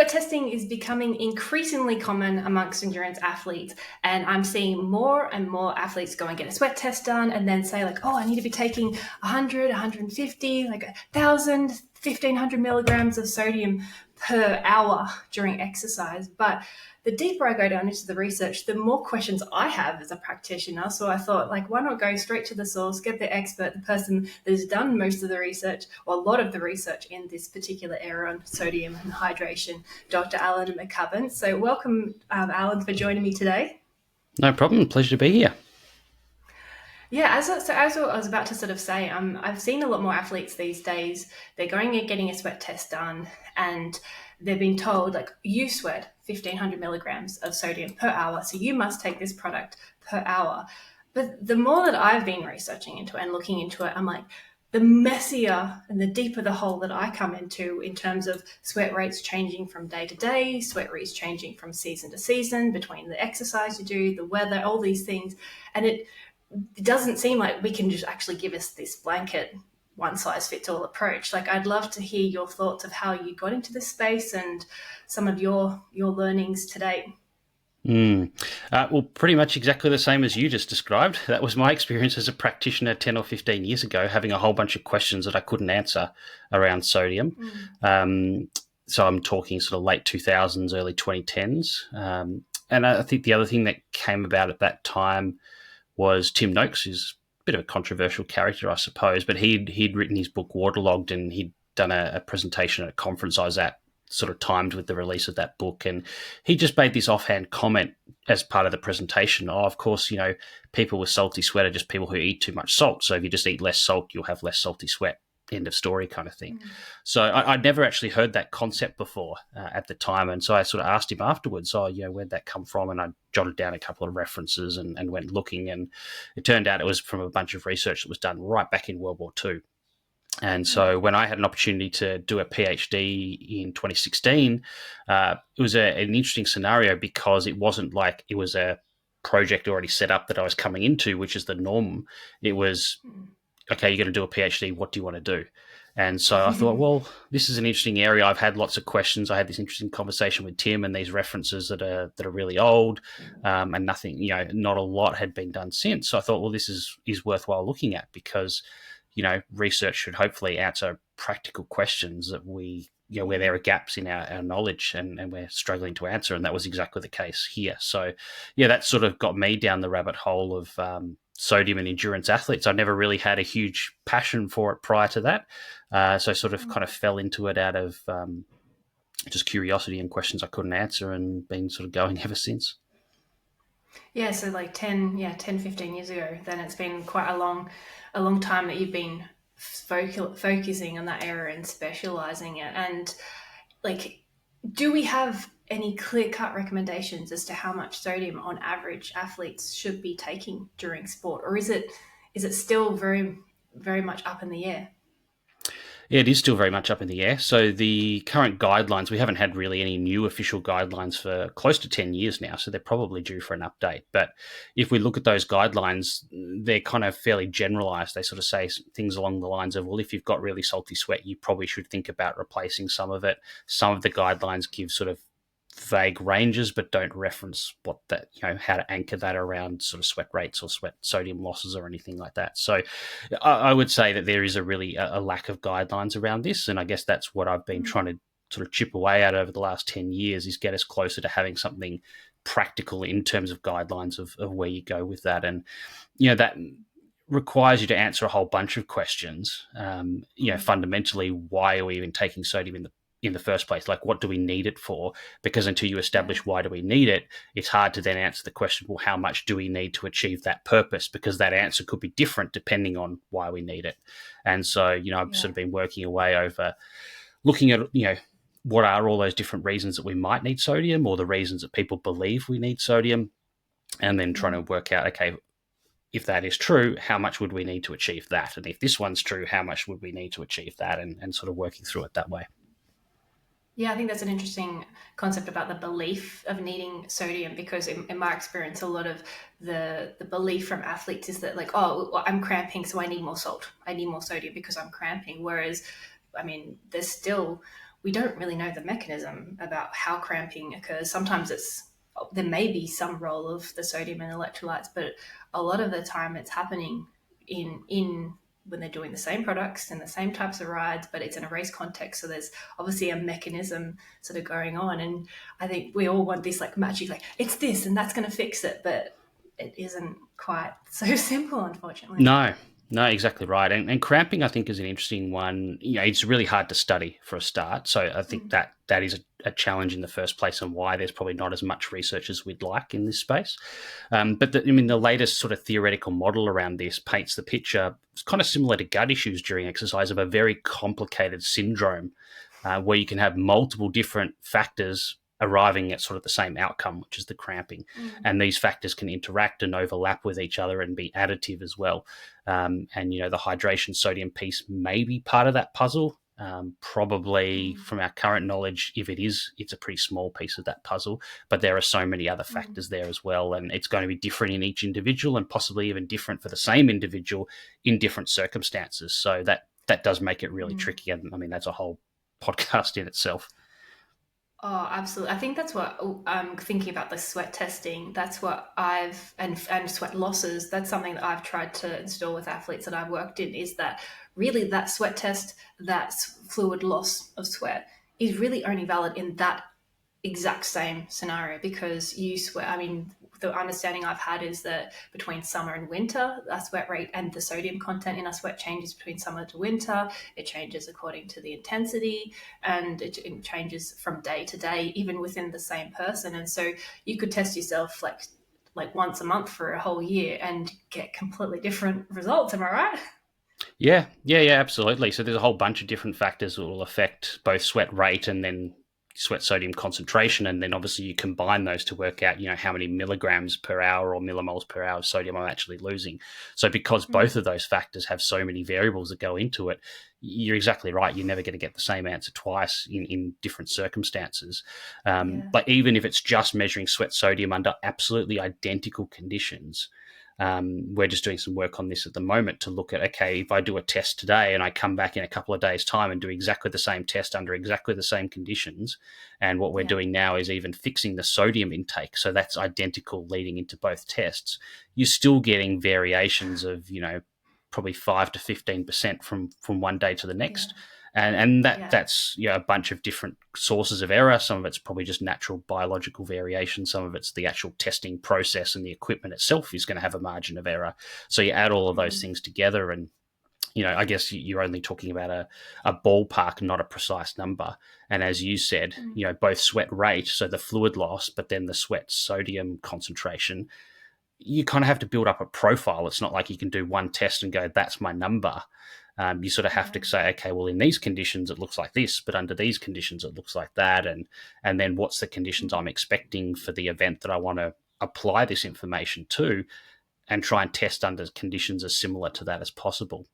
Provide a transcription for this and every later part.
sweat testing is becoming increasingly common amongst endurance athletes, and I'm seeing more and more athletes go and get a sweat test done and then say like, oh, I need to be taking 100, 150, like 1,000, 1,500 milligrams of sodium per hour during exercise. But the deeper I go down into the research, the more questions I have as a practitioner. So I thought, like, why not go straight to the source, get the expert, the person that has done most of the research, or a lot of the research in this particular area on sodium and hydration, Dr. Alan McCubbin. So welcome, Alan, for joining me today. No problem. Pleasure to be here. Yeah, as I was about to sort of say, I've seen a lot more athletes these days. They're going and getting a sweat test done, and they're being told, like, you sweat 1,500 milligrams of sodium per hour, so you must take this product per hour. But the more that I've been researching into it and looking into it, I'm like, the messier and the deeper the hole that I come into in terms of sweat rates changing from day to day, sweat rates changing from season to season, between the exercise you do, the weather, all these things. And it doesn't seem like we can just actually give us this blanket one size fits all approach. Like, I'd love to hear your thoughts of how you got into this space and some of your learnings to date. Well, pretty much exactly the same as you just described. That was my experience as a practitioner 10 or 15 years ago, having a whole bunch of questions that I couldn't answer around sodium. So I'm talking sort of late 2000s, early 2010s. And I think the other thing that came about at that time was Tim Noakes, who's a bit of a controversial character, I suppose, but he'd written his book Waterlogged, and he'd done a presentation at a conference I was at, sort of timed with the release of that book. And he just made this offhand comment as part of the presentation. Oh, of course, people with salty sweat are just people who eat too much salt. So if you just eat less salt, you'll have less salty sweat. End of story kind of thing. So I'd never actually heard that concept before at the time. And so I sort of asked him afterwards, where'd that come from? And I jotted down a couple of references and went looking. And it turned out it was from a bunch of research that was done right back in World War II. And so when I had an opportunity to do a PhD in 2016, it was an interesting scenario because it wasn't like it was a project already set up that I was coming into, which is the norm. It was, okay, you're going to do a PhD. What do you want to do? And so I thought, well, this is an interesting area. I've had lots of questions. I had this interesting conversation with Tim and these references that are really old, and nothing, not a lot had been done since. So I thought, well, this is worthwhile looking at because, research should hopefully answer practical questions that we, where there are gaps in our knowledge and we're struggling to answer. And that was exactly the case here. So, that sort of got me down the rabbit hole of sodium and endurance athletes. I never really had a huge passion for it prior to that. So I sort of kind of fell into it out of just curiosity and questions I couldn't answer, and been sort of going ever since. Yeah, so like 15 years ago, then it's been quite a long time that you've been focusing on that area and specializing it. And like, do we have any clear-cut recommendations as to how much sodium on average athletes should be taking during sport, or is it still very, very much up in the air? Yeah, it is still very much up in the air. So the current guidelines, we haven't had really any new official guidelines for close to 10 years now, so they're probably due for an update. But if we look at those guidelines, they're kind of fairly generalized. They sort of say things along the lines of, well, if you've got really salty sweat, you probably should think about replacing some of it. Some of the guidelines give sort of vague ranges, but don't reference what that, how to anchor that around sort of sweat rates or sweat sodium losses or anything like that. So I would say that there is a lack of guidelines around this. And I guess that's what I've been trying to sort of chip away at over the last 10 years, is get us closer to having something practical in terms of guidelines of where you go with that. And, that requires you to answer a whole bunch of questions. Fundamentally, why are we even taking sodium in the first place? Like, what do we need it for? Because until you establish why do we need it, it's hard to then answer the question, well, how much do we need to achieve that purpose? Because that answer could be different depending on why we need it. And so, I've sort of been working away over looking at, what are all those different reasons that we might need sodium, or the reasons that people believe we need sodium, and then trying to work out, okay, if that is true, how much would we need to achieve that? And if this one's true, how much would we need to achieve that? And sort of working through it that way. Yeah, I think that's an interesting concept about the belief of needing sodium, because in my experience, a lot of the belief from athletes is that, like, oh, well, I'm cramping, so I need more salt. I need more sodium because I'm cramping. Whereas, I mean, we don't really know the mechanism about how cramping occurs. Sometimes there may be some role of the sodium and electrolytes, but a lot of the time it's happening in when they're doing the same products and the same types of rides, but it's in a race context. So there's obviously a mechanism sort of going on. And I think we all want this like magic, like it's this and that's going to fix it, but it isn't quite so simple, unfortunately. No, no, exactly right. And cramping, I think, is an interesting one. It's really hard to study for a start. So I think that is a challenge in the first place, and why there's probably not as much research as we'd like in this space. But the latest sort of theoretical model around this paints the picture. It's kind of similar to gut issues during exercise, of a very complicated syndrome where you can have multiple different factors arriving at sort of the same outcome, which is the cramping. And these factors can interact and overlap with each other and be additive as well. And, the hydration sodium piece may be part of that puzzle. Probably from our current knowledge, if it is, it's a pretty small piece of that puzzle, but there are so many other factors there as well. And it's going to be different in each individual, and possibly even different for the same individual in different circumstances. So that does make it really tricky. And I mean, that's a whole podcast in itself. Oh, absolutely. I think that's what I'm thinking about, the sweat testing. That's what and sweat losses. That's something that I've tried to install with athletes that I've worked in, is that really that sweat test, that fluid loss of sweat is really only valid in that exact same scenario, because you sweat. I mean, the understanding I've had is that between summer and winter, our sweat rate and the sodium content in our sweat changes between summer to winter. It changes according to the intensity, and it changes from day to day, even within the same person. And so you could test yourself like once a month for a whole year and get completely different results. Am I right? Yeah, absolutely. So there's a whole bunch of different factors that will affect both sweat rate and then sweat sodium concentration, and then obviously you combine those to work out, how many milligrams per hour or millimoles per hour of sodium I'm actually losing. So because both of those factors have so many variables that go into it, you're exactly right. You're never going to get the same answer twice in different circumstances. But even if it's just measuring sweat sodium under absolutely identical conditions, we're just doing some work on this at the moment to look at, okay, if I do a test today and I come back in a couple of days' time and do exactly the same test under exactly the same conditions, and what we're doing now is even fixing the sodium intake, so that's identical leading into both tests, you're still getting variations of, probably 5 to 15% from one day to the next. And that's a bunch of different sources of error. Some of it's probably just natural biological variation. Some of it's the actual testing process, and the equipment itself is going to have a margin of error. So you add all of those things together, and I guess you're only talking about a ballpark, not a precise number. And as you said, both sweat rate, so the fluid loss, but then the sweat sodium concentration, you kind of have to build up a profile. It's not like you can do one test and go, that's my number. You sort of have to say, okay, well, in these conditions, it looks like this, but under these conditions, it looks like that. And then what's the conditions I'm expecting for the event that I want to apply this information to, and try and test under conditions as similar to that as possible.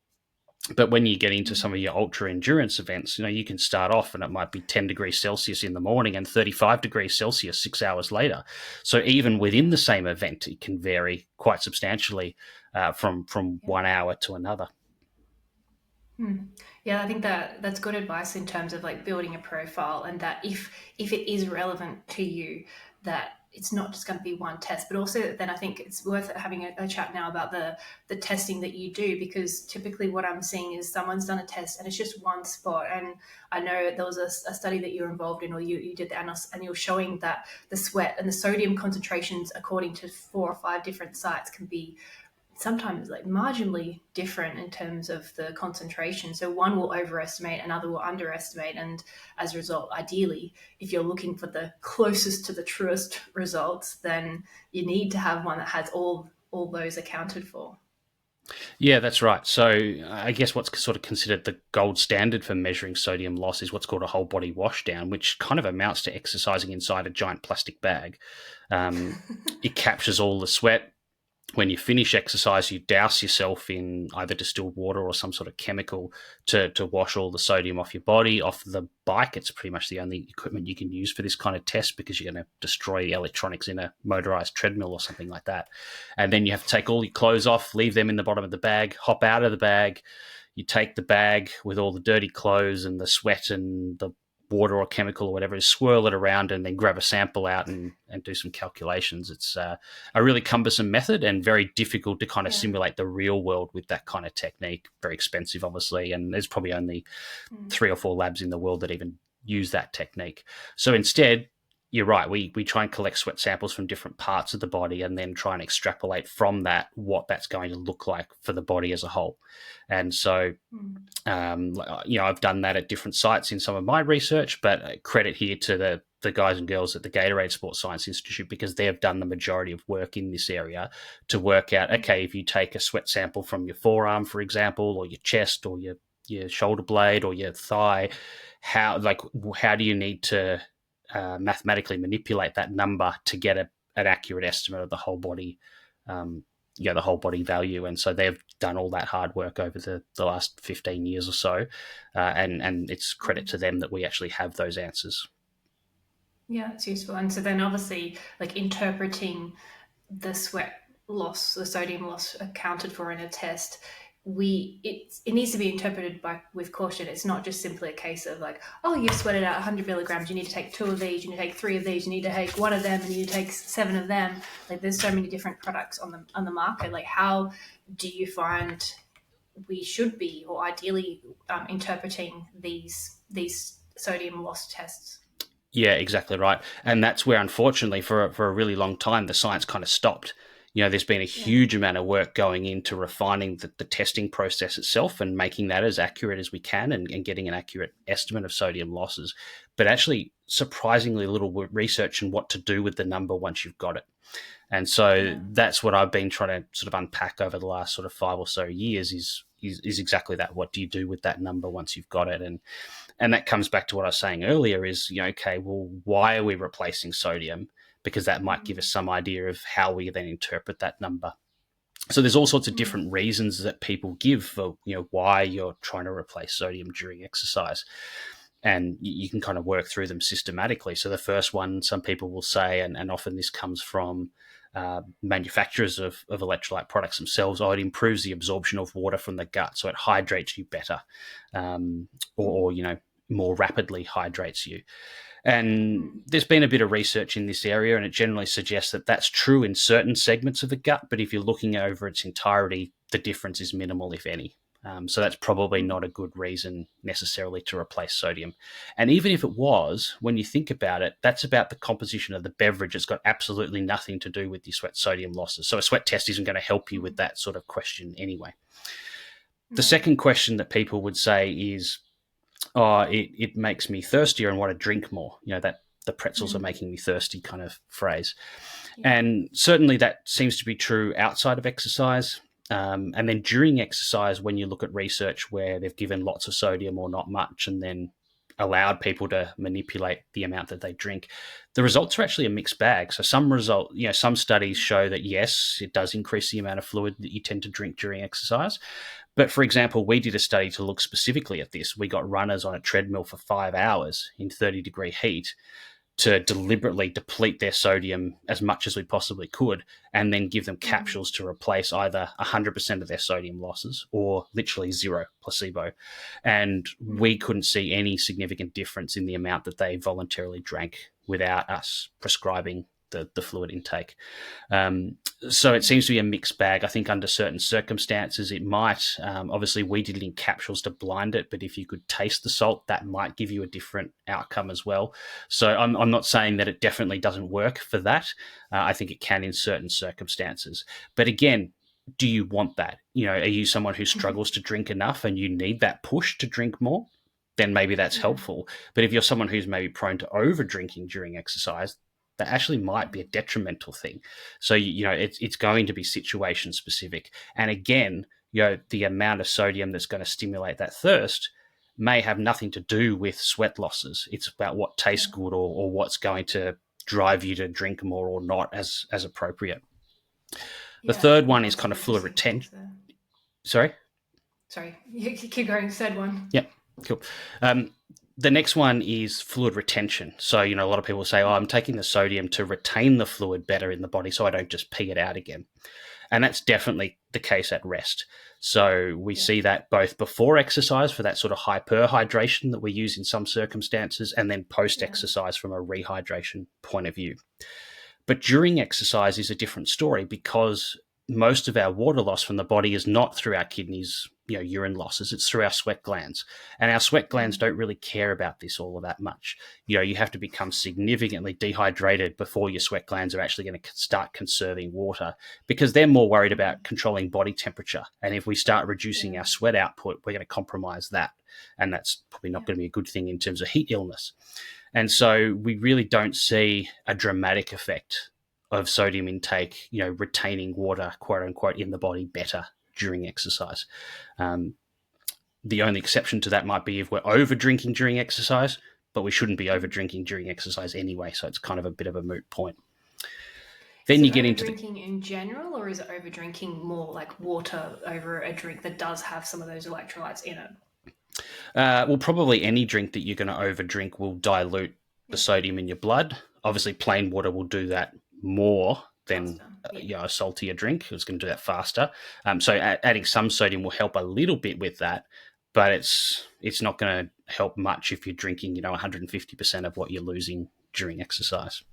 But when you get into some of your ultra endurance events, you can start off and it might be 10 degrees Celsius in the morning and 35 degrees Celsius 6 hours later. So even within the same event, it can vary quite substantially from 1 hour to another. Yeah, I think that's good advice in terms of like building a profile, and that if it is relevant to you, that it's not just going to be one test, but also then I think it's worth having a chat now about the testing that you do, because typically what I'm seeing is someone's done a test and it's just one spot. And I know there was a study that you were involved in, or you did the analysis, and you're showing that the sweat and the sodium concentrations according to 4 or 5 different sites can be sometimes like marginally different in terms of the concentration. So one will overestimate, another will underestimate. And as a result, ideally, if you're looking for the closest to the truest results, then you need to have one that has all those accounted for. Yeah, that's right. So I guess what's sort of considered the gold standard for measuring sodium loss is what's called a whole body washdown, which kind of amounts to exercising inside a giant plastic bag. It captures all the sweat. When you finish exercise, you douse yourself in either distilled water or some sort of chemical to wash all the sodium off your body, off the bike. It's pretty much the only equipment you can use for this kind of test, because you're going to destroy the electronics in a motorized treadmill or something like that. And then you have to take all your clothes off, leave them in the bottom of the bag, hop out of the bag. You take the bag with all the dirty clothes and the sweat and the water or chemical or whatever, is swirl it around and then grab a sample out and do some calculations. It's a really cumbersome method and very difficult to kind of Yeah. simulate the real world with that kind of technique. Very expensive, obviously, and there's probably only Mm. 3 or 4 labs in the world that even use that technique. So instead, you're right, we try and collect sweat samples from different parts of the body and then try and extrapolate from that what that's going to look like for the body as a whole. And so, I've done that at different sites in some of my research, but credit here to the guys and girls at the Gatorade Sports Science Institute, because they have done the majority of work in this area to work out, okay, if you take a sweat sample from your forearm, for example, or your chest or your shoulder blade or your thigh, how do you need to mathematically manipulate that number to get an accurate estimate of the whole body, the whole body value. And so they've done all that hard work over the last 15 years or so, and it's credit to them that we actually have those answers. Yeah, it's useful. And so then obviously, like interpreting the sweat loss, the sodium loss accounted for in a test, it needs to be interpreted with caution. It's not just simply a case of like, oh, you've sweated out 100 milligrams, you need to take 2 of these, you need to take 3 of these, you need to take 1 of them, and you need to take 7 of them. Like, there's so many different products on the market. Like, how do you find we should be, or ideally, interpreting these sodium loss tests? Yeah, exactly right. And that's where, unfortunately, for a really long time, the science kind of stopped. There's been a huge amount of work going into refining the testing process itself and making that as accurate as we can, and getting an accurate estimate of sodium losses. But actually, surprisingly little research on what to do with the number once you've got it. And so that's what I've been trying to sort of unpack over the last sort of 5 or so years is exactly that. What do you do with that number once you've got it? And that comes back to what I was saying earlier is, okay, well, why are we replacing sodium? Because that might give us some idea of how we then interpret that number. So there's all sorts of different reasons that people give for, why you're trying to replace sodium during exercise. And you can kind of work through them systematically. So the first one, some people will say, and often this comes from manufacturers of electrolyte products themselves, it improves the absorption of water from the gut, so it hydrates you better, or more rapidly hydrates you. And there's been a bit of research in this area, and it generally suggests that that's true in certain segments of the gut, but if you're looking over its entirety, the difference is minimal, if any. So that's probably not a good reason necessarily to replace sodium. And even if it was, when you think about it, that's about the composition of the beverage. It's got absolutely nothing to do with your sweat sodium losses. So a sweat test isn't going to help you with that sort of question anyway. The second question that people would say is, it makes me thirstier and want to drink more. That the pretzels are making me thirsty kind of phrase. And certainly that seems to be true outside of exercise. And then during exercise, when you look at research where they've given lots of sodium or not much and then allowed people to manipulate the amount that they drink, the results are actually a mixed bag. So some studies show that yes, it does increase the amount of fluid that you tend to drink during exercise. But for example, we did a study to look specifically at this. We got runners on a treadmill for 5 hours in 30-degree heat to deliberately deplete their sodium as much as we possibly could, and then give them capsules to replace either 100% of their sodium losses or literally 0 placebo. And we couldn't see any significant difference in the amount that they voluntarily drank without us prescribing the fluid intake. So it seems to be a mixed bag. I think under certain circumstances it might. Obviously, we did it in capsules to blind it, but if you could taste the salt, that might give you a different outcome as well. So I'm not saying that it definitely doesn't work for that. I think it can in certain circumstances. But again, do you want that? Are you someone who struggles to drink enough and you need that push to drink more? Then maybe that's helpful. But if you're someone who's maybe prone to over drinking during exercise, that actually might be a detrimental thing. So, it's going to be situation specific. And again, the amount of sodium that's going to stimulate that thirst may have nothing to do with sweat losses. It's about what tastes good or what's going to drive you to drink more or not as appropriate. The third one is kind of fluid retention. Sorry, you keep going. Third one. Yep, cool. The next one is fluid retention. So, a lot of people say, I'm taking the sodium to retain the fluid better in the body so I don't just pee it out again. And that's definitely the case at rest. So we Yeah. see that both before exercise for that sort of hyperhydration that we use in some circumstances, and then Yeah. post-exercise from a rehydration point of view. But during exercise is a different story because most of our water loss from the body is not through our kidneys, urine losses. It's through our sweat glands. And our sweat glands don't really care about this all that much. You have to become significantly dehydrated before your sweat glands are actually going to start conserving water because they're more worried about controlling body temperature. And if we start reducing Yeah. our sweat output, we're going to compromise that. And that's probably not Yeah. going to be a good thing in terms of heat illness. And so we really don't see a dramatic effect of sodium intake, retaining water, quote unquote, in the body better during exercise. Um, the only exception to that might be if we're over drinking during exercise, but we shouldn't be over drinking during exercise anyway. So it's kind of a bit of a moot point. Is Then it you get over into the drinking in general, or is it over drinking more like water over a drink that does have some of those electrolytes in it? well, probably any drink that you're going to over drink will dilute the Yeah. sodium in your blood. Obviously, plain water will do that more than Faster. Yeah. a saltier drink. It's going to do that faster. So adding some sodium will help a little bit with that, but it's not going to help much if you're drinking 150% of what you're losing during exercise.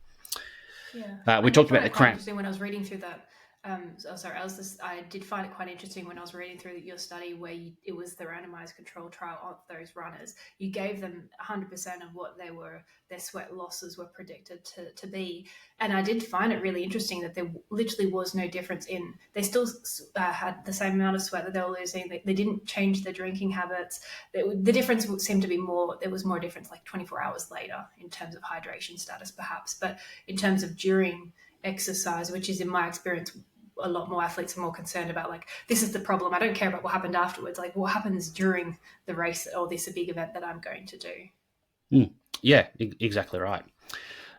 Yeah, I We did talked about find the it quite cramp. interesting when I was reading through that. I did find it quite interesting when I was reading through your study where it was the randomized control trial of those runners. You gave them 100% of what their sweat losses were predicted to be, and I did find it really interesting that there literally was no difference in. They still had the same amount of sweat that they were losing. They didn't change their drinking habits. The difference seemed to be more. There was more difference like 24 hours later in terms of hydration status, perhaps, but in terms of during exercise, which is in my experience a lot more athletes are more concerned about, like, this is the problem, I don't care about what happened afterwards, like what happens during the race or this big event that I'm going to do. Yeah, exactly right.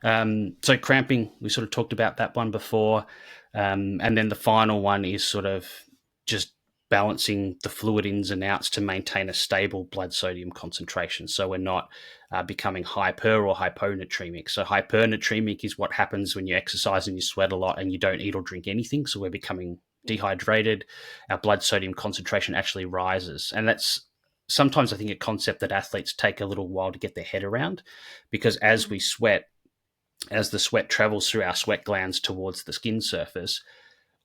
So cramping, we sort of talked about that one before. And then the final one is sort of just balancing the fluid ins and outs to maintain a stable blood sodium concentration. So we're not becoming hyper or hyponatremic. So hypernatremic is what happens when you exercise and you sweat a lot and you don't eat or drink anything. So we're becoming dehydrated. Our blood sodium concentration actually rises. And that's sometimes I think a concept that athletes take a little while to get their head around because as we sweat, as the sweat travels through our sweat glands towards the skin surface,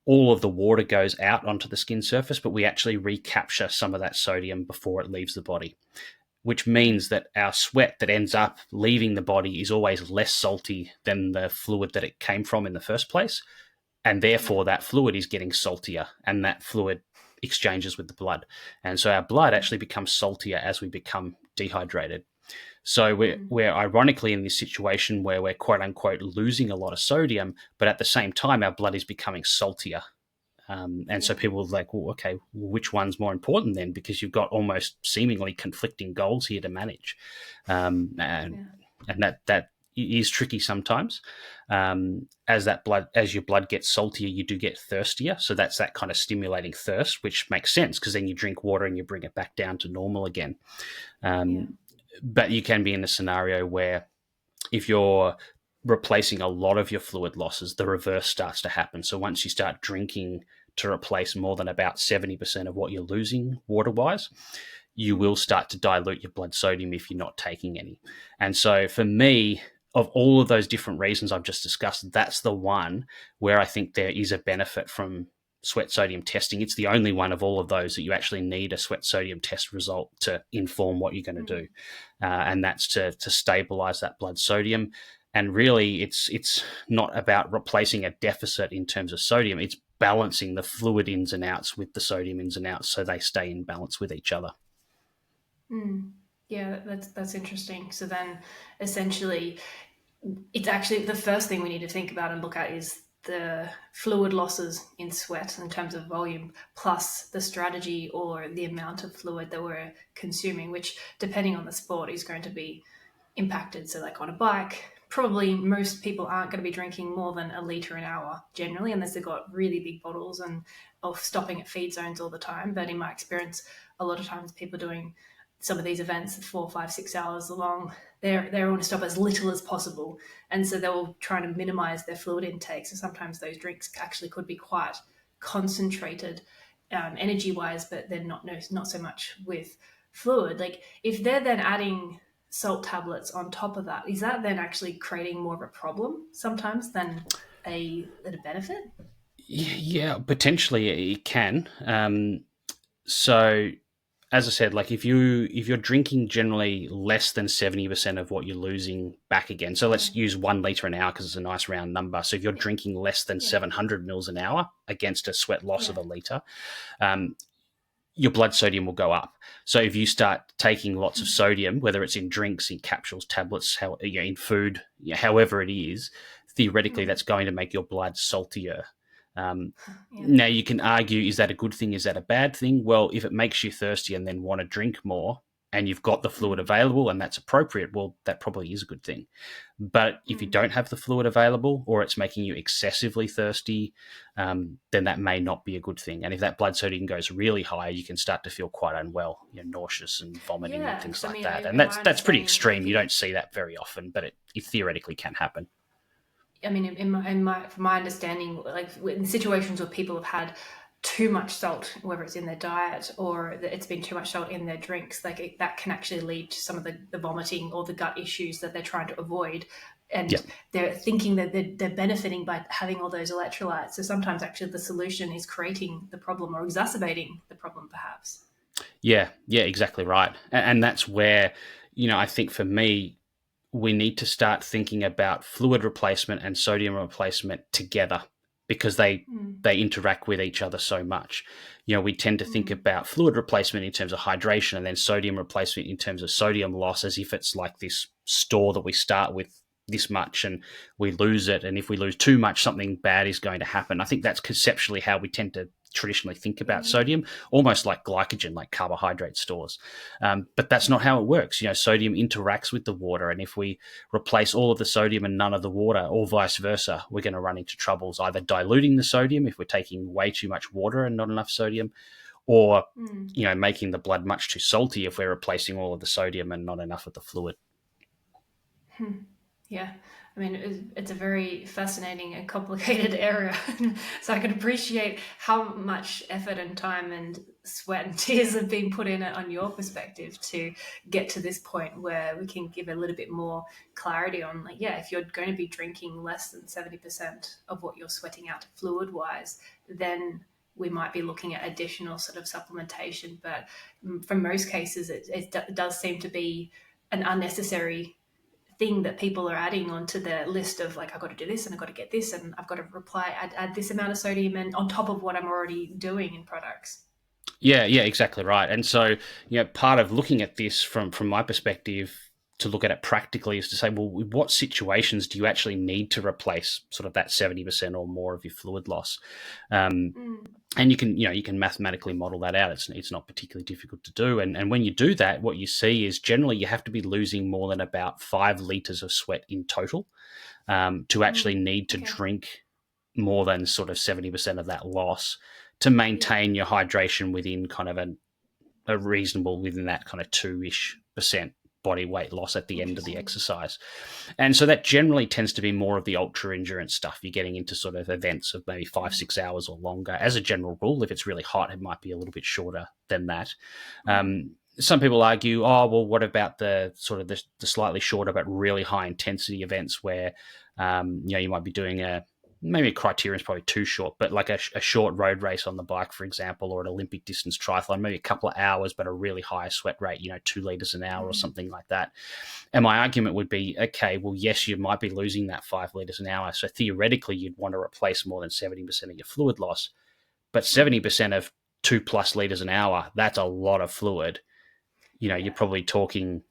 all of the water goes out onto the skin surface, but we actually recapture some of that sodium before it leaves the body, which means that our sweat that ends up leaving the body is always less salty than the fluid that it came from in the first place. And therefore, that fluid is getting saltier and that fluid exchanges with the blood. And so our blood actually becomes saltier as we become dehydrated. So we're ironically in this situation where we're quote unquote losing a lot of sodium, but at the same time, our blood is becoming saltier. And so people are like, well, okay, which one's more important then? Because you've got almost seemingly conflicting goals here to manage. And that is tricky sometimes. As your blood gets saltier, you do get thirstier. So that's that kind of stimulating thirst, which makes sense because then you drink water and you bring it back down to normal again. But you can be in a scenario where if you're replacing a lot of your fluid losses, the reverse starts to happen. So once you start drinking to replace more than about 70% of what you're losing water-wise, you will start to dilute your blood sodium if you're not taking any. And so for me, of all of those different reasons I've just discussed, that's the one where I think there is a benefit from sweat sodium testing. It's the only one of all of those that you actually need a sweat sodium test result to inform what you're going to do. And that's to stabilize that blood sodium. And really, it's not about replacing a deficit in terms of sodium. It's balancing the fluid ins and outs with the sodium ins and outs so they stay in balance with each other. Yeah, that's interesting. So then essentially it's actually the first thing we need to think about and look at is the fluid losses in sweat in terms of volume plus the strategy or the amount of fluid that we're consuming, which depending on the sport is going to be impacted. So like on a bike, probably most people aren't going to be drinking more than a litre an hour generally, unless they've got really big bottles and of stopping at feed zones all the time. But in my experience, a lot of times people doing some of these events 4, 5, 6 hours long, they want to stop as little as possible, and so they'll try to minimize their fluid intake. So sometimes those drinks actually could be quite concentrated energy wise, but then not so much with fluid. Like if they're then adding salt tablets on top of that, is that then actually creating more of a problem sometimes than a benefit? Yeah, potentially it can. So as I said, like if you're drinking generally less than 70% of what you're losing back again, so Yeah, let's use 1 liter an hour because it's a nice round number. So if you're yeah, drinking less than yeah, 700 mils an hour against a sweat loss of yeah. a liter, um, your blood sodium will go up. So if you start taking lots of sodium, whether it's in drinks, in capsules, tablets, in food, however it is, theoretically Mm, that's going to make your blood saltier. yeah. Now you can argue, is that a good thing? Is that a bad thing? Well, if it makes you thirsty and then want to drink more, and you've got the fluid Mm, available and that's appropriate, well, that probably is a good thing. But if you mm. don't have the fluid available or it's making you excessively thirsty, then that may not be a good thing. And if that blood sodium goes really high, you can start to feel quite unwell, nauseous and vomiting and Yeah, things because I like mean, that. And in my that's pretty understanding, extreme. like You if don't see that very often, but it theoretically can happen. I mean, from my understanding, like in situations where people have had too much salt, whether it's in their diet or that it's been too much salt in their drinks, like that can actually lead to some of the vomiting or the gut issues that they're trying to avoid. Yeah. And they're thinking that they're benefiting by having all those electrolytes. So sometimes actually the solution is creating the problem or exacerbating the problem, perhaps. Yeah, exactly right. And that's where, I think for me, we need to start thinking about fluid replacement and sodium replacement together because Mm, they interact with each other so much. We tend to think mm, about fluid replacement in terms of hydration and then sodium replacement in terms of sodium loss as if it's like this store that we start with this much and we lose it. And if we lose too much, something bad is going to happen. I think that's conceptually how we tend to traditionally think about yeah, sodium, almost like glycogen, like carbohydrate stores. But that's not yeah. how it works. Sodium interacts with the water, and if we replace all of the sodium and none of the water, or vice versa, we're going to run into troubles either diluting the sodium if we're taking way too much water and not enough sodium, or Mm. making the blood much too salty if we're replacing all of the sodium and not enough of the fluid. Hmm. Yeah, I mean, it's a very fascinating and complicated area. So I can appreciate how much effort and time and sweat and tears have been put in it on your perspective to get to this point where we can give a little bit more clarity on, like, yeah, if you're going to be drinking less than 70% of what you're sweating out fluid wise, then we might be looking at additional sort of supplementation. But for most cases, it does seem to be an unnecessary thing that people are adding onto the list of, like, I've got to do this and I've got to get this and I've got to add this amount of sodium and on top of what I'm already doing in products. Yeah, exactly right. And so, part of looking at this from my perspective to look at it practically is to say, well, what situations do you actually need to replace sort of that 70% or more of your fluid loss? Um, Mm, and you can mathematically model that out. It's not particularly difficult to do. And when you do that, what you see is generally you have to be losing more than about 5 liters of sweat in total to actually mm, need to okay. drink more than sort of 70% of that loss to Yeah. maintain your hydration within kind of a reasonable, within that kind of 2-ish% body weight loss at the end of the Interesting. exercise. And so that generally tends to be more of the ultra endurance stuff. You're getting into sort of events of maybe Yeah. 5-6 hours or longer. As a general rule, if it's really hot, it might be a little bit shorter than that. Mm, Some people argue, oh, well, what about the sort of the slightly shorter but really high intensity events where, you might be doing maybe a criterion is probably too short, but like a short road race on the bike, for example, or an Olympic distance triathlon, maybe a couple of hours, but a really high sweat rate, 2 liters an hour or mm, something like that. And my argument would be, okay, well, yes, you might be losing that 5 liters an hour. So theoretically, you'd want to replace more than 70% of your fluid loss. But mm, 70% of 2+ liters an hour, that's a lot of fluid. You're yeah. probably talking,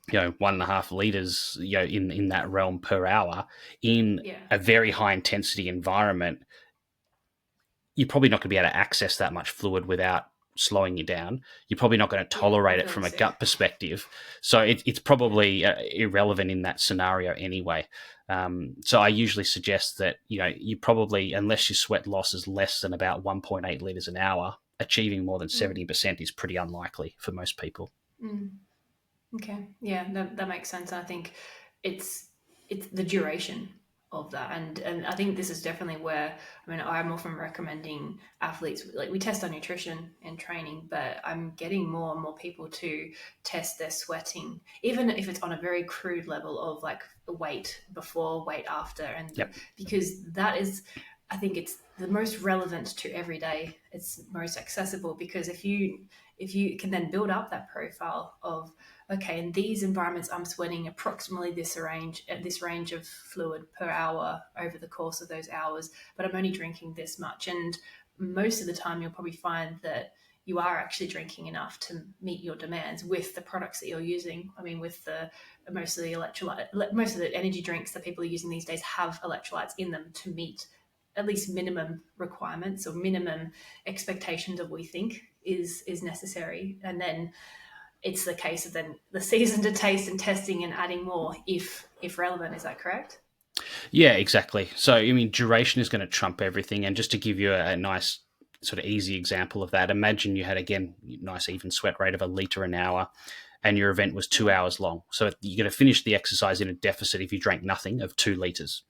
1.5 liters, in that realm per hour in Yeah. a very high intensity environment. You're probably not going to be able to access that much fluid without slowing you down. You're probably not going to Yeah. Or tolerate it feeling from a sick. gut perspective. So it's probably irrelevant in that scenario anyway. So I usually suggest that, you probably, unless your sweat loss is less than about 1.8 liters an hour, achieving more than Mm, 70% is pretty unlikely for most people. mm. Okay. Yeah, that makes sense. I think it's it's the duration. of that. And I think this is definitely where, I mean, I'm often recommending athletes, like we test our nutrition and training, but I'm getting more and more people to test their sweating, even if it's on a very crude level of like weight before, weight after. And Yep. because that is, I think it's the most relevant to every day. It's most accessible because if you can then build up that profile of, okay, in these environments, I'm sweating approximately this range of fluid per hour over the course of those hours, but I'm only drinking this much. And most of the time, you'll probably find that you are actually drinking enough to meet your demands with the products that you're using. I mean, with the most of the electrolyte, most of the energy drinks that people are using these days have electrolytes in them to meet at least minimum requirements or minimum expectations of what we think is necessary. And then it's the case of then the season to taste and testing and adding more if relevant. Is that correct? Yeah, exactly. So, I mean, duration is going to trump everything. And just to give you a nice sort of easy example of that, imagine you had, again, nice even sweat rate of a litre an hour and your event was 2 hours long. So you're going to finish the exercise in a deficit if you drank nothing of 2 litres.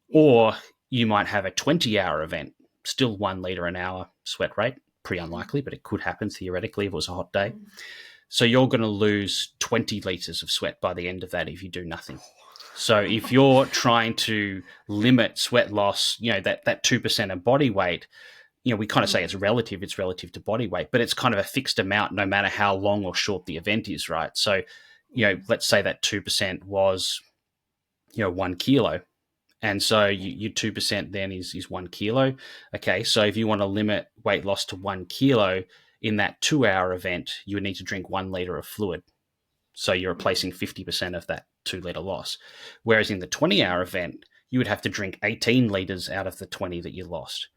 Yeah. Or you might have a 20-hour event, still 1 litre an hour sweat rate. Pretty unlikely, but it could happen theoretically if it was a hot day. So you're going to lose 20 litres of sweat by the end of that if you do nothing. So if you're trying to limit sweat loss, that 2% of body weight, we kind of say it's relative to body weight, but it's kind of a fixed amount no matter how long or short the event is, right? So, let's say that 2% was, 1 kilo. And so your 2% then is 1 kilo. Okay, so if you want to limit weight loss to 1 kilo in that 2 hour event, you would need to drink 1 litre of fluid. So you're replacing 50% of that 2 litre loss. Whereas in the 20-hour event, you would have to drink 18 litres out of the 20 that you lost.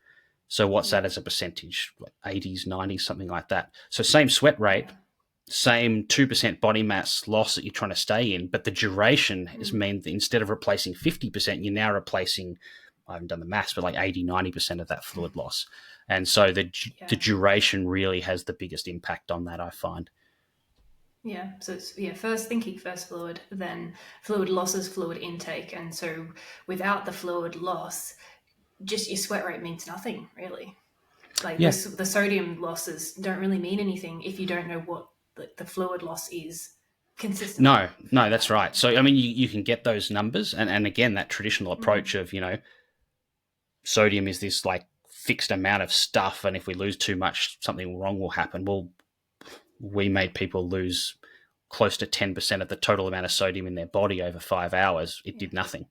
So what's that as a percentage? Like 80s, 90s, something like that. So same sweat rate, same 2% body mass loss that you're trying to stay in, but the duration has meant that instead of replacing 50%, you're now replacing, I haven't done the maths, but like 80, 90% of that fluid loss. And so the duration really has the biggest impact on that, I find. Yeah, so it's first thinking first fluid, then fluid losses, fluid intake, and so without the fluid loss, just your sweat rate means nothing really. Like Yeah. the sodium losses don't really mean anything if you don't know what the fluid loss is consistently No, throughout that's that right. event. So, I mean, you can get those numbers. And again, that traditional approach of, sodium is this like fixed amount of stuff. And if we lose too much, something wrong will happen. Well, we made people lose close to 10% of the total amount of sodium in their body over 5 hours. It did nothing.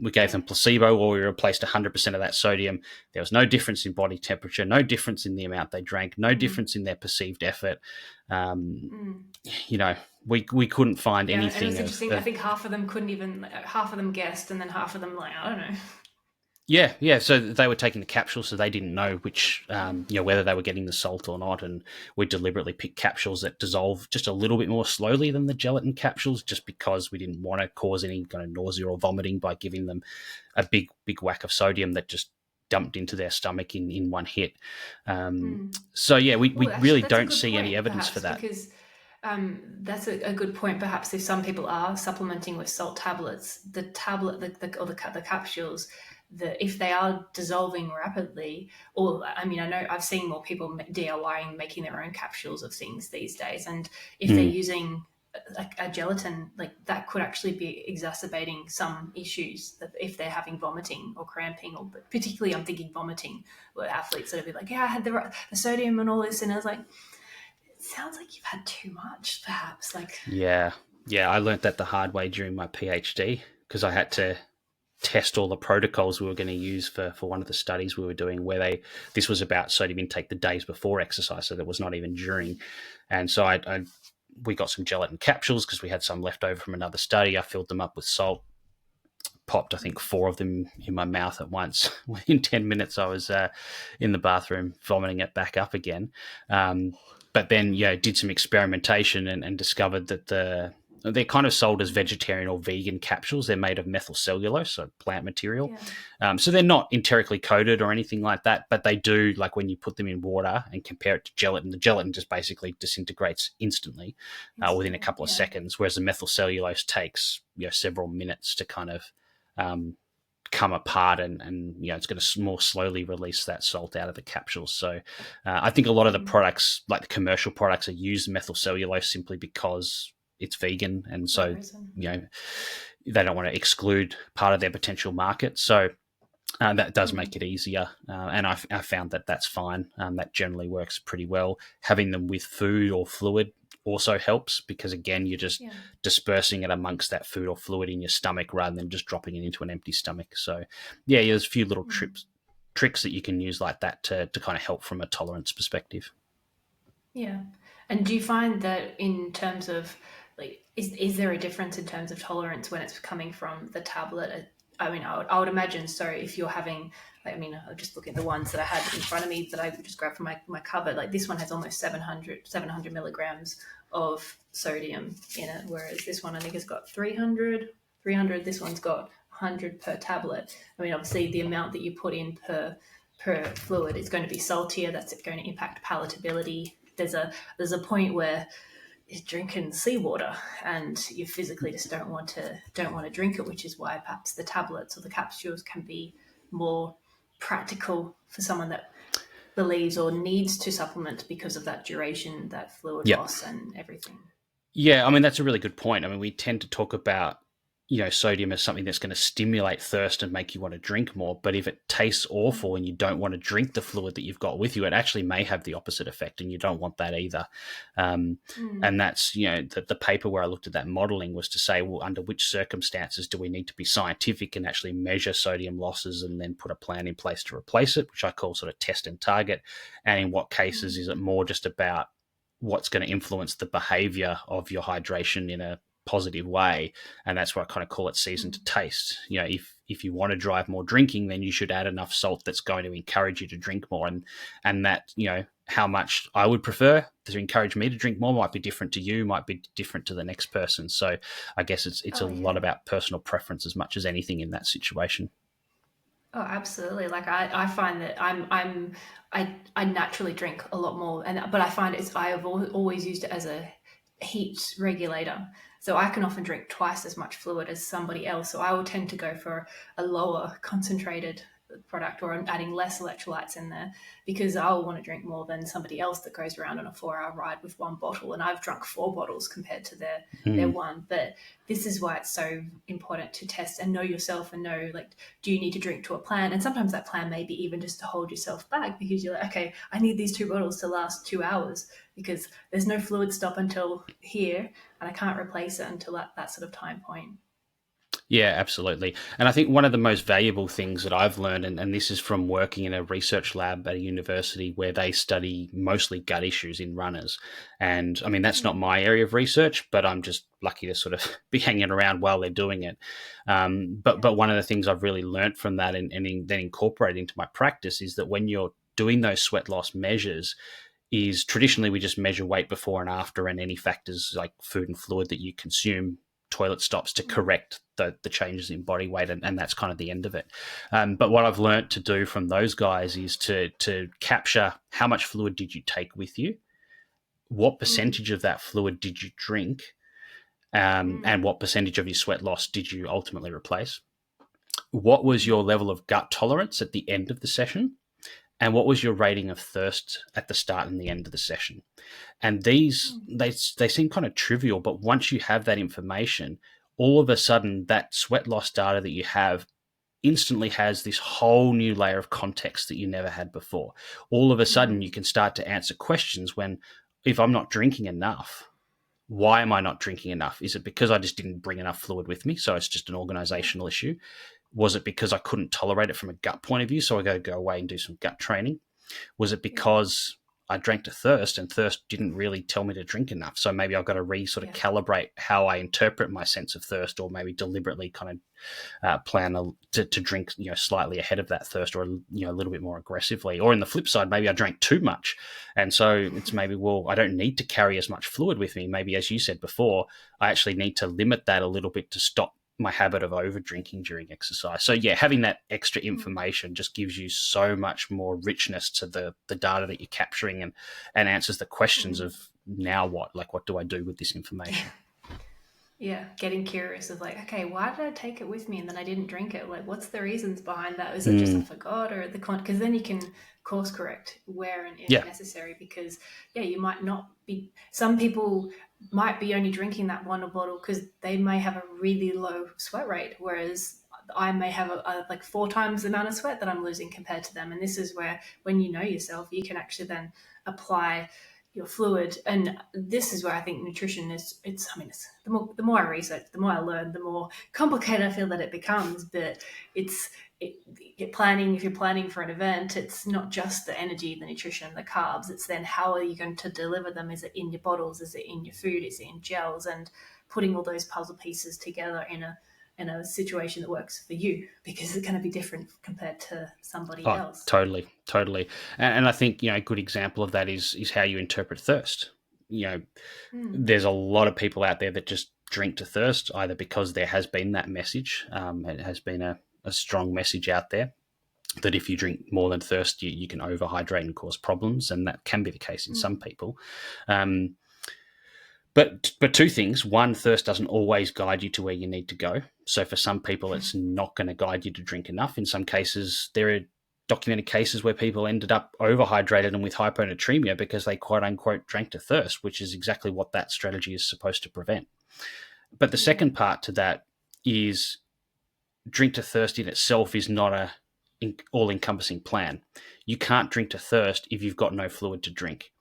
We gave them placebo or we replaced 100% of that sodium. There was no difference in body temperature, no difference in the amount they drank, no difference in their perceived effort. We couldn't find Yeah, and it anything was of, interesting. I of think half of them couldn't even, half of them guessed, and then half of them like, I don't know. Yeah. So they were taking the capsules, so they didn't know which, whether they were getting the salt or not. And we deliberately picked capsules that dissolve just a little bit more slowly than the gelatin capsules, just because we didn't want to cause any kind of nausea or vomiting by giving them a big whack of sodium that just dumped into their stomach in one hit. So yeah, we Well, actually, really that's a don't good see any point, evidence for perhaps, that. because that's a good point. Perhaps if some people are supplementing with salt tablets, the tablet, the capsules, if they are dissolving rapidly, or I mean, I know I've seen more people DIYing, making their own capsules of things these days, and if they're using like a gelatin, like that could actually be exacerbating some issues that if they're having vomiting or cramping, or particularly I'm thinking vomiting, where athletes that will be like, yeah, I had the sodium and all this, and I was like, it sounds like you've had too much, perhaps. Like, Yeah. I learnt that the hard way during my PhD because I had to test all the protocols we were going to use for one of the studies we were doing where this was about sodium intake the days before exercise, so that was not even during. And so we got some gelatin capsules because we had some left over from another study. I filled them up with salt, popped I think 4 of them in my mouth at once. Within 10 minutes I was in the bathroom vomiting it back up again. But then did some experimentation and discovered that they're kind of sold as vegetarian or vegan capsules. They're made of methyl cellulose, so plant material. So they're not enterically coated or anything like that, but they do, like when you put them in water and compare it to gelatin, the gelatin just basically disintegrates instantly within a couple of seconds, whereas the methyl cellulose takes several minutes to kind of come apart, and it's going to more slowly release that salt out of the capsules. So I think a lot of the products, like the commercial products, are used methylcellulose simply because it's vegan, and so they don't want to exclude part of their potential market. So that does make it easier, and I found that that's fine. That generally works pretty well. Having them with food or fluid also helps, because again, you're just dispersing it amongst that food or fluid in your stomach rather than just dropping it into an empty stomach. So there's a few little tricks that you can use like that to kind of help from a tolerance perspective. Yeah. And do you find that in terms of like, is there a difference in terms of tolerance when it's coming from the tablet? I mean, I would imagine so. If you're having, like, I mean, I'll just look at the ones that I had in front of me that I just grabbed from my cupboard. Like this one has almost 700 milligrams of sodium in it, whereas this one I think has got 300. This one's got 100 per tablet. I mean, obviously the amount that you put in per fluid is going to be saltier. That's going to impact palatability. There's a point where you're drinking seawater and you physically just don't want to drink it, which is why perhaps the tablets or the capsules can be more practical for someone that believes or needs to supplement because of that duration, that fluid loss and everything. Yeah, I mean, that's a really good point. I mean, we tend to talk about, sodium as something that's going to stimulate thirst and make you want to drink more. But if it tastes awful and you don't want to drink the fluid that you've got with you, it actually may have the opposite effect, and you don't want that either. And that's, the paper where I looked at that modeling was to say, well, under which circumstances do we need to be scientific and actually measure sodium losses and then put a plan in place to replace it, which I call sort of test and target. And in what cases is it more just about what's going to influence the behavior of your hydration in a positive way? And that's why I kind of call it season to taste. If you want to drive more drinking, then you should add enough salt that's going to encourage you to drink more. And that, how much I would prefer to encourage me to drink more might be different to you, might be different to the next person. So I guess it's a lot about personal preference as much as anything in that situation. Oh, absolutely. Like I find that I naturally drink a lot more, but I find I have always used it as a heat regulator. So I can often drink twice as much fluid as somebody else. So I will tend to go for a lower concentrated product, or I'm adding less electrolytes in there because I'll want to drink more than somebody else that goes around on a 4-hour ride with one bottle, and I've drunk 4 bottles compared to their one. But this is why it's so important to test and know yourself and know, like, do you need to drink to a plan? And sometimes that plan may be even just to hold yourself back because you're like, okay, I need these 2 bottles to last 2 hours because there's no fluid stop until here and I can't replace it until that sort of time point. Yeah, absolutely. And I think one of the most valuable things that I've learned, and this is from working in a research lab at a university where they study mostly gut issues in runners. And I mean, that's not my area of research, but I'm just lucky to sort of be hanging around while they're doing it. But one of the things I've really learned from that and then incorporate into my practice is that when you're doing those sweat loss measures, is traditionally we just measure weight before and after and any factors like food and fluid that you consume, toilet stops to correct the changes in body weight, and that's kind of the end of it. But what I've learned to do from those guys is to capture how much fluid did you take with you, what percentage of that fluid did you drink, and what percentage of your sweat loss did you ultimately replace, what was your level of gut tolerance at the end of the session, and what was your rating of thirst at the start and the end of the session. And these, they seem kind of trivial, but once you have that information, all of a sudden that sweat loss data that you have instantly has this whole new layer of context that you never had before. All of a sudden you can start to answer questions when, if I'm not drinking enough, why am I not drinking enough? Is it because I just didn't bring enough fluid with me? So it's just an organizational issue. Was it because I couldn't tolerate it from a gut point of view? So I got to go away and do some gut training. Was it because I drank to thirst and thirst didn't really tell me to drink enough? So maybe I've got to calibrate how I interpret my sense of thirst, or maybe deliberately kind of plan to drink, slightly ahead of that thirst, or, a little bit more aggressively. Or in the flip side, maybe I drank too much. And so it's maybe, well, I don't need to carry as much fluid with me. Maybe, as you said before, I actually need to limit that a little bit to stop my habit of over drinking during exercise. So yeah, having that extra information just gives you so much more richness to the data that you're capturing, and answers the questions of now what do I do with this information? Yeah, getting curious of like, okay, why did I take it with me and then I didn't drink it? Like, what's the reasons behind that? Is it just I Mm, forgot or the con? Because then you can course correct where and if yeah. necessary. Because yeah, you might not be. Some people might be only drinking that one bottle because they may have a really low sweat rate, whereas I may have like 4 times the amount of sweat that I'm losing compared to them. And this is where, when you know yourself, you can actually then apply your fluid. And this is where I think nutrition is, it's, I mean, it's the more I research, the more I learn, the more complicated I feel that it becomes. But it's planning, if you're planning for an event, it's not just the energy, the nutrition, the carbs. It's then how are you going to deliver them? Is it in your bottles? Is it in your food? Is it in gels? And putting all those puzzle pieces together in a situation that works for you, because it's going to be different compared to somebody Oh, else. totally, totally. And I think, a good example of that is how you interpret thirst. You know, Mm. there's a lot of people out there that just drink to thirst, either because there has been that message, it has been a strong message out there that if you drink more than thirst, you can overhydrate and cause problems, and that can be the case in some Mm. people. Um, but two things: one, thirst doesn't always guide you to where you need to go. So for some people, it's not going to guide you to drink enough. In some cases, there are documented cases where people ended up overhydrated and with hyponatremia because they quote unquote drank to thirst, which is exactly what that strategy is supposed to prevent. But the Yeah. second part to that is drink to thirst in itself is not a all encompassing plan. You can't drink to thirst if you've got no fluid to drink.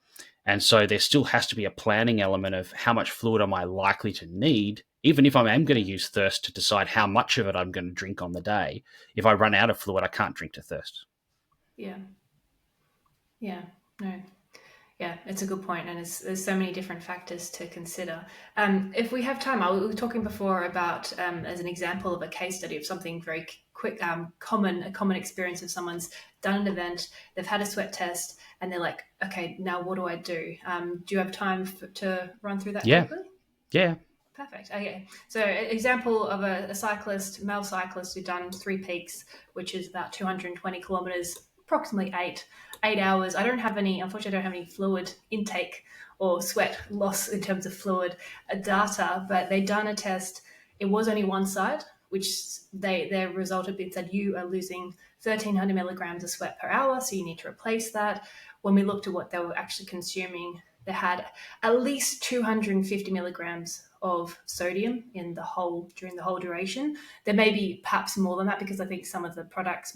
And so there still has to be a planning element of how much fluid am I likely to need, even if I am going to use thirst to decide how much of it I'm going to drink on the day. If I run out of fluid, I can't drink to thirst. Yeah. Yeah. No. Yeah, it's a good point, and there's so many different factors to consider. If we have time, we were talking before about, as an example of a case study of something very quick, a common experience of someone's done an event, they've had a sweat test, and they're like, okay, now what do I do? Do you have time to run through that Yeah, quickly? yeah. Perfect. Okay. So, example of a cyclist, male cyclist who done 3 peaks, which is about 220 kilometers, approximately 8 hours. Unfortunately, I don't have any fluid intake or sweat loss in terms of fluid data, but they done a test. It was only one side, which their result had been said you are losing 1,300 milligrams of sweat per hour, so you need to replace that. When we looked at what they were actually consuming, they had at least 250 milligrams of sodium in the whole during the whole duration. There may be perhaps more than that because I think some of the products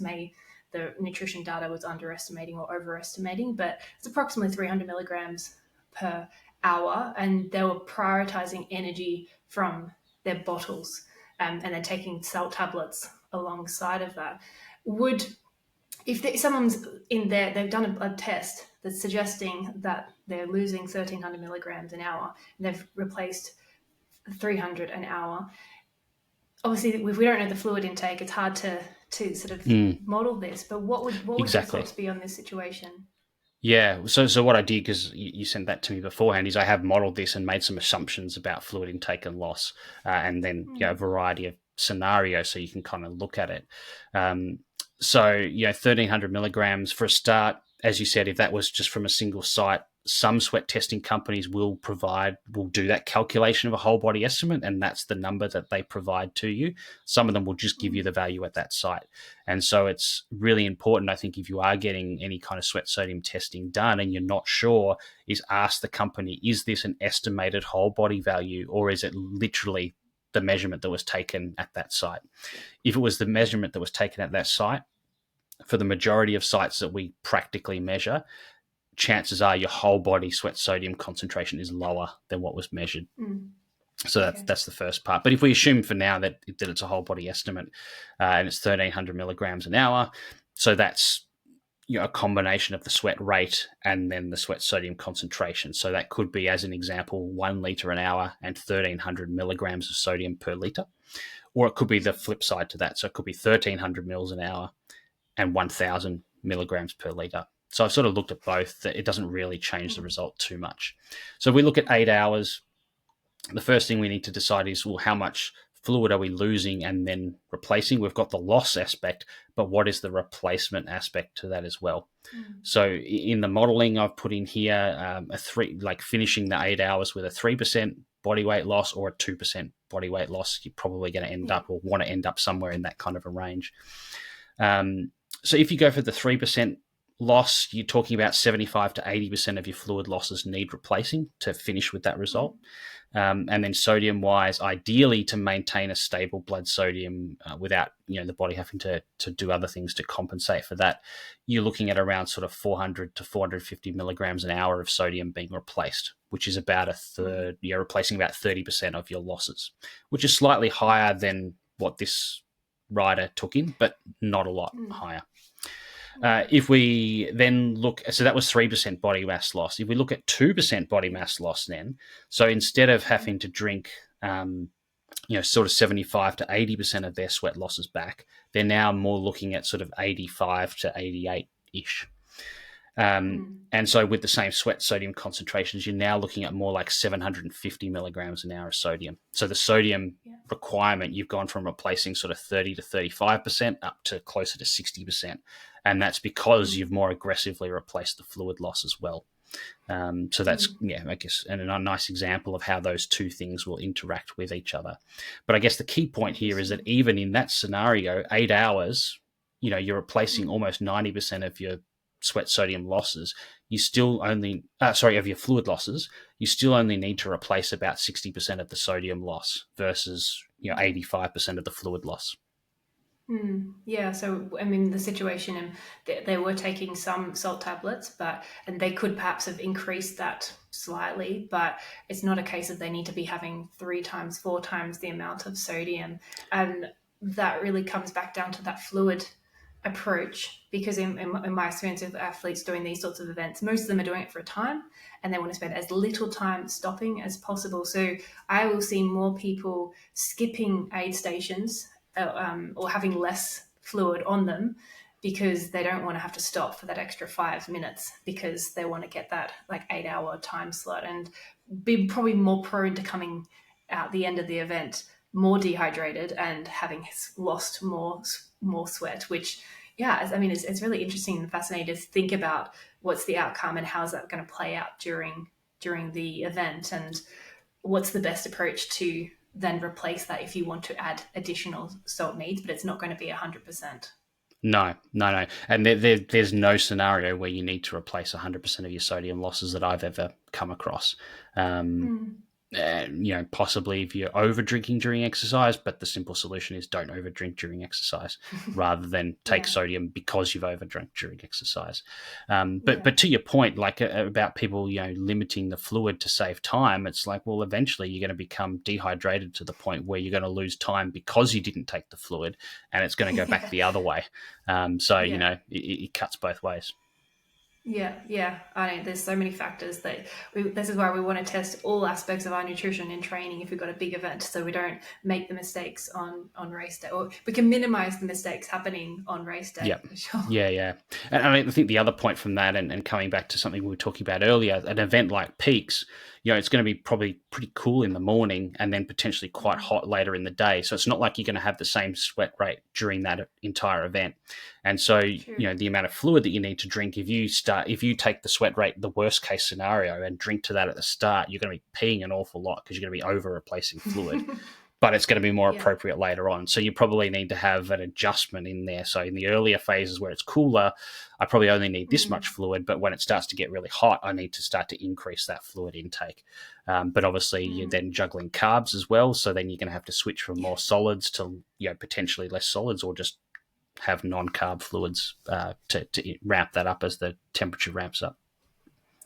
the nutrition data was underestimating or overestimating, but it's approximately 300 milligrams per hour, and they were prioritizing energy from their bottles, and then taking salt tablets alongside of that. Would if someone's in there, they've done a test that's suggesting that they're losing 1,300 milligrams an hour, and they've replaced 300 an hour. Obviously, if we don't know the fluid intake, it's hard to sort of Mm, model this. But what would your exactly. thoughts be on this situation? Yeah. So what I did, because you sent that to me beforehand, is I have modeled this and made some assumptions about fluid intake and loss, and then a Mm. variety of scenarios so you can kind of look at it. So 1,300 milligrams for a start. As you said, if that was just from a single site, some sweat testing companies will do that calculation of a whole body estimate, and that's the number that they provide to you. Some of them will just give you Mm. the value at that site. And so it's really important, I think, if you are getting any kind of sweat sodium testing done and you're not sure, is ask the company, is this an estimated whole body value, or is it literally the measurement that was taken at that site? If it was the measurement that was taken at that site, for the majority of sites that we practically measure, chances are your whole body sweat sodium concentration is lower than what was measured. Mm. So Okay. that's the first part. But if we assume for now that it's a whole body estimate, and it's 1,300 milligrams an hour, so that's a combination of the sweat rate and then the sweat sodium concentration. So that could be, as an example, 1 liter an hour and 1,300 milligrams of sodium per liter, or it could be the flip side to that. So it could be 1,300 mils an hour and 1,000 milligrams per liter. So I've sort of looked at both. It doesn't really change the Mm. result too much. So if we look at 8 hours, the first thing we need to decide is, well, how much fluid are we losing and then replacing? We've got the loss aspect, but what is the replacement aspect to that as well? Mm. So in the modeling, I've put in here a three, like finishing the 8 hours with a 3% body weight loss or a 2% body weight loss. You're probably going to end Yeah. up or want to end up somewhere in that kind of a range. So if you go for the 3% loss, you're talking about 75 to 80% of your fluid losses need replacing to finish with that result. And then sodium wise, ideally to maintain a stable blood sodium without the body having to do other things to compensate for that, you're looking at around sort of 400 to 450 milligrams an hour of sodium being replaced, which is about a third. You're replacing about 30% of your losses, which is slightly higher than what this rider took in, but not a lot higher. If we then look, so that was 3% body mass loss. If we look at 2% body mass loss then, so instead of having to drink, sort of 75 to 80% of their sweat losses back, they're now more looking at sort of 85 to 88-ish. And so with the same sweat sodium concentrations, you're now looking at more like 750 milligrams an hour of sodium. So the sodium requirement, you've gone from replacing sort of 30 to 35% up to closer to 60%. And that's because you've more aggressively replaced the fluid loss as well. So that's, I guess, a nice example of how those two things will interact with each other. But I guess the key point here is that even in that scenario, 8 hours, you're replacing almost 90% of your sweat sodium losses. You still only, of your fluid losses, you still only need to replace about 60% of the sodium loss versus, 85% of the fluid loss. Yeah, so I mean, the situation, they were taking some salt tablets, and they could perhaps have increased that slightly, but it's not a case of they need to be having 3 times, 4 times the amount of sodium. And that really comes back down to that fluid approach, because in my experience of athletes doing these sorts of events, most of them are doing it for a time and they want to spend as little time stopping as possible. So I will see more people skipping aid stations or having less fluid on them because they don't want to have to stop for that extra 5 minutes because they want to get that like 8-hour time slot and be probably more prone to coming out the end of the event more dehydrated and having lost more sweat, which I mean it's really interesting and fascinating to think about what's the outcome and how's that going to play out during the event, and what's the best approach to then replace that if you want to add additional salt needs, but it's not going to be 100%. No. And there's no scenario where you need to replace 100% of your sodium losses that I've ever come across. Possibly if you're over drinking during exercise, but the simple solution is don't over drink during exercise rather than take sodium because you've over drunk during exercise. But to your point, like about people, limiting the fluid to save time, it's like, well, eventually you're going to become dehydrated to the point where you're going to lose time because you didn't take the fluid, and it's going to go back the other way. It cuts both ways. Yeah. I mean, there's so many factors that this is why we want to test all aspects of our nutrition in training if we've got a big event, so we don't make the mistakes on race day, or we can minimize the mistakes happening on race day. Yeah, for sure. Yeah. And I think the other point from that, and coming back to something we were talking about earlier, an event like Peaks, it's going to be probably pretty cool in the morning and then potentially quite hot later in the day. So it's not like you're going to have the same sweat rate during that entire event. And so, the amount of fluid that you need to drink, if you take the sweat rate, the worst case scenario, and drink to that at the start, you're going to be peeing an awful lot because you're going to be over replacing fluid. But it's going to be more appropriate later on. So you probably need to have an adjustment in there. So in the earlier phases where it's cooler, I probably only need this much fluid, but when it starts to get really hot, I need to start to increase that fluid intake. But obviously you're then juggling carbs as well. So then you're going to have to switch from more solids to potentially less solids, or just have non-carb fluids to ramp that up as the temperature ramps up.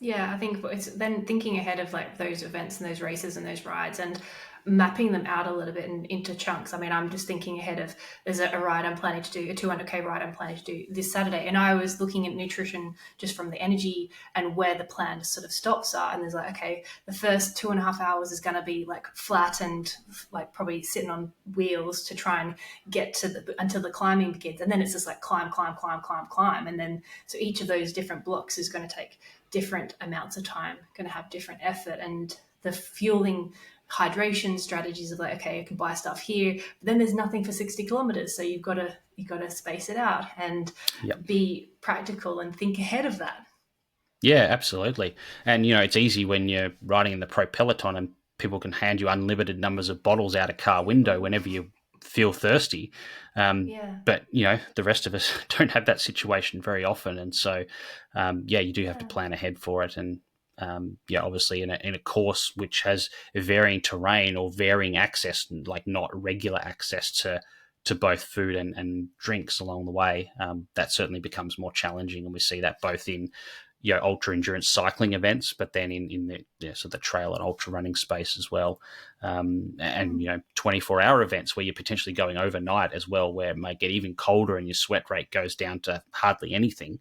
Yeah, I think it's then thinking ahead of like those events and those races and those rides and mapping them out a little bit into chunks. I mean, I'm just thinking ahead of there's a ride I'm planning to do, a 200K ride I'm planning to do this Saturday. And I was looking at nutrition just from the energy and where the planned sort of stops are. And there's like, okay, the first 2.5 hours is going to be like flat and like probably sitting on wheels to try and get to until the climbing begins. And then it's just like climb. And then, so each of those different blocks is going to take different amounts of time, going to have different effort, and the fueling hydration strategies of like, okay, I can buy stuff here, but then there's nothing for 60 kilometers. So you've got to space it out and be practical and think ahead of that. Yeah, absolutely. And, it's easy when you're riding in the pro peloton and people can hand you unlimited numbers of bottles out a car window whenever you feel thirsty. Yeah. But, the rest of us don't have that situation very often. And so, you do have to Yeah. plan ahead for it. And, obviously in a course which has varying terrain or varying access, like not regular access to both food and drinks along the way, that certainly becomes more challenging. And we see that both in ultra endurance cycling events, but then in the trail and ultra running space as well, and 24-hour events where you're potentially going overnight as well, where it may get even colder and your sweat rate goes down to hardly anything,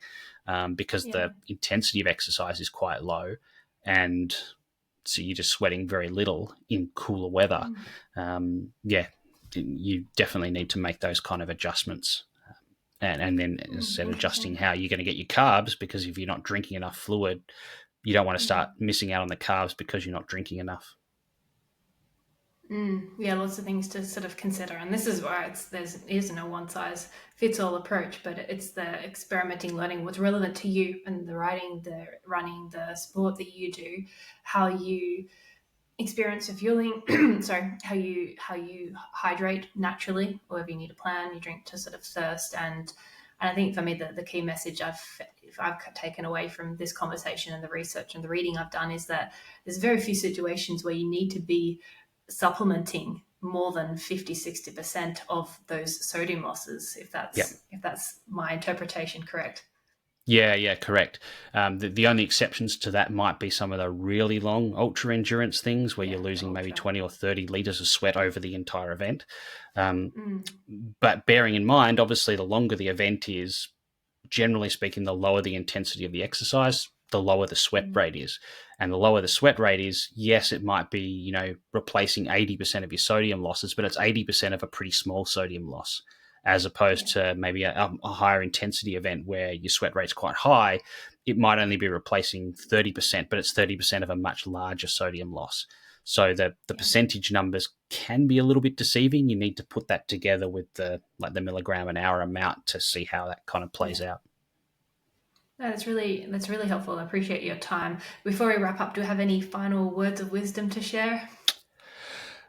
because Yeah. the intensity of exercise is quite low, and so you're just sweating very little in cooler weather. You definitely need to make those kind of adjustments. And then, as I said, adjusting Interesting. how you're going to get your carbs, because if you're not drinking enough fluid, you don't want to start missing out on the carbs because you're not drinking enough. Yeah, lots of things to sort of consider, and this is why there isn't a one size fits all approach, but it's the experimenting, learning what's relevant to you and the riding, the running, the sport that you do, how you experience your fueling, sorry, how you hydrate naturally, or if you need a plan, you drink to sort of thirst, and I think for me the key message I've taken away from this conversation and the research and the reading I've done is that there's very few situations where you need to be supplementing more than 50-60% of those sodium losses, if Yeah. that's my interpretation correct. Yeah, correct. The only exceptions to that might be some of the really long ultra endurance things where you're Yeah, the losing maybe ultra. 20 or 30 liters of sweat over the entire event. Um, Mm, but bearing in mind, obviously, the longer the event is, generally speaking, the lower the intensity of the exercise, the lower the sweat mm, rate is. And the lower the sweat rate is, yes, it might be, replacing 80% of your sodium losses, but it's 80% of a pretty small sodium loss, as opposed yeah, to maybe a higher intensity event where your sweat rate's quite high. It might only be replacing 30%, but it's 30% of a much larger sodium loss. So the yeah, percentage numbers can be a little bit deceiving. You need to put that together with the milligram an hour amount to see how that kind of plays yeah. out. That's really helpful. I appreciate your time. Before we wrap up, do you have any final words of wisdom to share?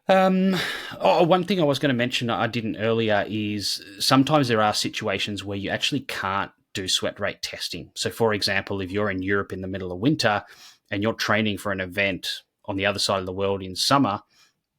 Um, one thing I was going to mention I didn't earlier is sometimes there are situations where you actually can't do sweat rate testing. So, for example, if you're in Europe in the middle of winter and you're training for an event on the other side of the world in summer,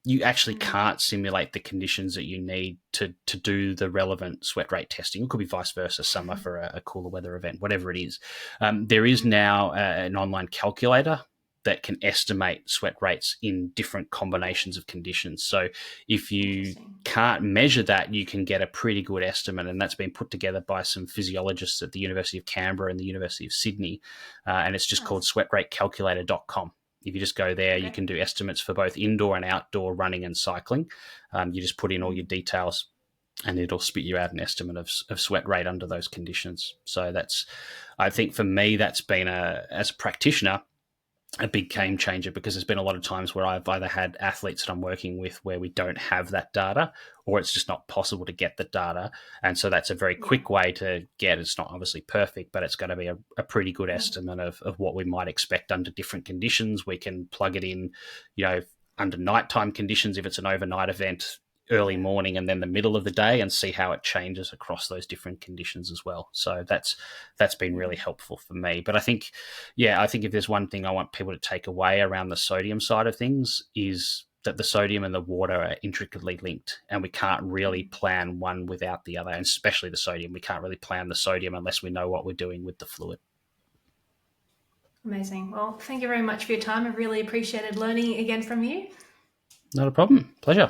you actually Mm, can't simulate the conditions that you need to do the relevant sweat rate testing. It could be vice versa, summer for a cooler weather event, whatever it is. There is mm, now an online calculator that can estimate sweat rates in different combinations of conditions. So if you interesting. can't measure that, you can get a pretty good estimate, and that's been put together by some physiologists at the University of Canberra and the University of Sydney, and it's just called Nice. sweatrateCalculator.com. If you just go there, you Okay. can do estimates for both indoor and outdoor running and cycling. You just put in all Mm, your details, and it'll spit you out an estimate of sweat rate under those conditions. So I think for me, that's been as a practitioner, a big yeah. game changer, because there's been a lot of times where I've either had athletes that I'm working with where we don't have that data, or it's just not possible to get the data. And so that's a very Yeah. quick way to get, it's not obviously perfect, but it's going to be a pretty good Yeah. estimate of what we might expect under different conditions. We can plug it in, you know, under nighttime conditions if it's an overnight event, early Yeah. morning, and then the middle of the day, and see how it changes across those different conditions as well. So that's been Yeah. really helpful for me. But I think if there's one thing I want people to take away around the sodium side of things, is that the sodium and the water are intricately linked, and we can't really Mm, plan one without the other, and especially the sodium. We can't really plan the sodium unless we know what we're doing with the fluid. amazing. Well, thank you very much for your time. I really appreciated learning again from you. Not a problem. Pleasure.